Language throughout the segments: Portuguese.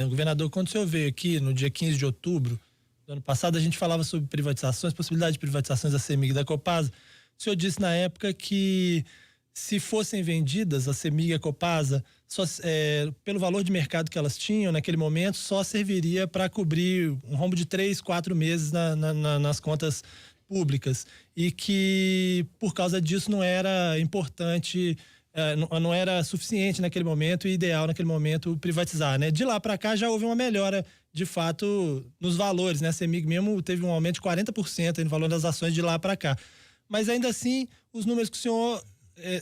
Governador, quando o senhor veio aqui no dia 15 de outubro do ano passado, a gente falava sobre privatizações, possibilidade de privatizações da CEMIG e da Copasa. O senhor disse na época que se fossem vendidas a CEMIG e a Copasa, pelo valor de mercado que elas tinham naquele momento, só serviria para cobrir um rombo de 3, 4 meses nas contas públicas, e que por causa disso não era importante, não era suficiente naquele momento e ideal naquele momento privatizar, né? De lá para cá já houve uma melhora de fato nos valores, né? A CEMIG mesmo teve um aumento de 40% no valor das ações de lá para cá, mas ainda assim os números que o senhor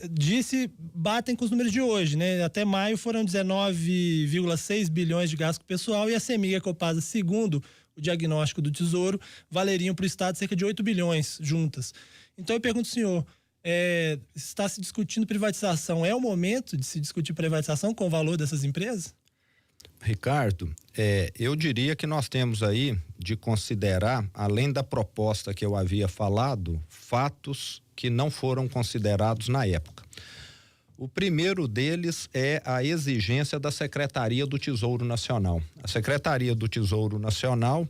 disse batem com os números de hoje, né? Até maio foram 19,6 bilhões de gasto pessoal, e a CEMIG e a Copasa, segundo o diagnóstico do Tesouro, valeriam para o Estado cerca de 8 bilhões juntas. Então eu pergunto ao senhor, está se discutindo privatização, é o momento de se discutir privatização com o valor dessas empresas? Ricardo, eu diria que nós temos aí de considerar, além da proposta que eu havia falado, fatos que não foram considerados na época. O primeiro deles é a exigência da Secretaria do Tesouro Nacional. A Secretaria do Tesouro Nacional,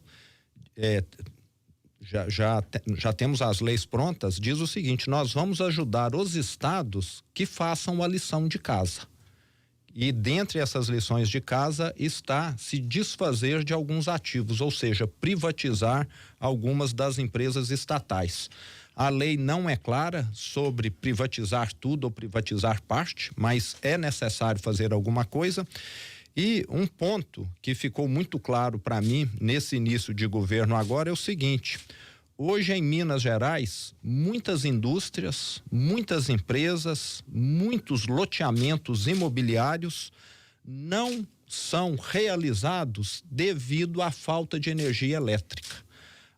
já temos as leis prontas, diz o seguinte: nós vamos ajudar os estados que façam a lição de casa. E dentre essas lições de casa está se desfazer de alguns ativos, ou seja, privatizar algumas das empresas estatais. A lei não é clara sobre privatizar tudo ou privatizar parte, mas é necessário fazer alguma coisa. E um ponto que ficou muito claro para mim nesse início de governo agora é o seguinte: hoje em Minas Gerais, muitas indústrias, muitas empresas, muitos loteamentos imobiliários não são realizados devido à falta de energia elétrica.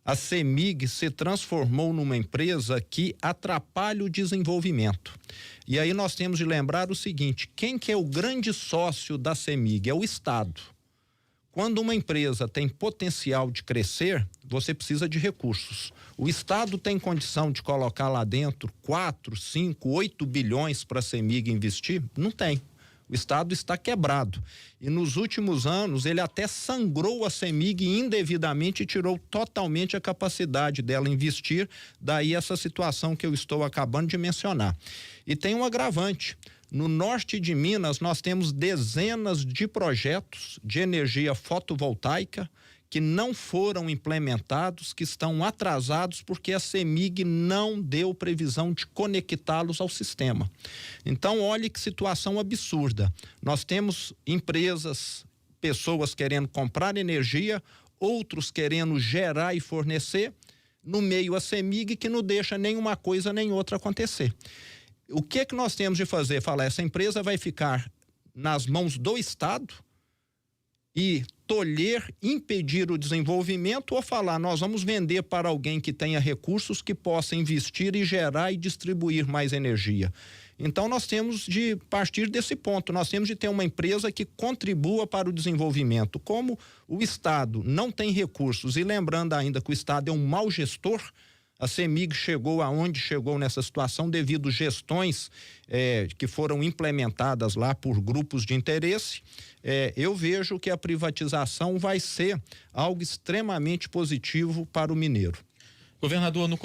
A CEMIG se transformou numa empresa que atrapalha o desenvolvimento. E aí nós temos de lembrar o seguinte: quem que é o grande sócio da CEMIG? É o Estado. Quando uma empresa tem potencial de crescer, você precisa de recursos. O Estado tem condição de colocar lá dentro 4, 5, 8 bilhões para a CEMIG investir? Não tem. O Estado está quebrado. E nos últimos anos ele até sangrou a CEMIG indevidamente e tirou totalmente a capacidade dela investir, daí essa situação que eu estou acabando de mencionar. E tem um agravante. No norte de Minas nós temos dezenas de projetos de energia fotovoltaica que não foram implementados, que estão atrasados porque a CEMIG não deu previsão de conectá-los ao sistema. Então, olhe que situação absurda. Nós temos empresas, pessoas querendo comprar energia, outros querendo gerar e fornecer, no meio a CEMIG que não deixa nenhuma coisa nem outra acontecer. O que nós temos de fazer? Falar, essa empresa vai ficar nas mãos do Estado e tolher, impedir o desenvolvimento, ou falar, nós vamos vender para alguém que tenha recursos, que possa investir e gerar e distribuir mais energia. Então nós temos de partir desse ponto, nós temos de ter uma empresa que contribua para o desenvolvimento. Como o Estado não tem recursos, e lembrando ainda que o Estado é um mau gestor, a CEMIG chegou aonde chegou nessa situação devido gestões que foram implementadas lá por grupos de interesse. Eu vejo que a privatização vai ser algo extremamente positivo para o mineiro. Governador, no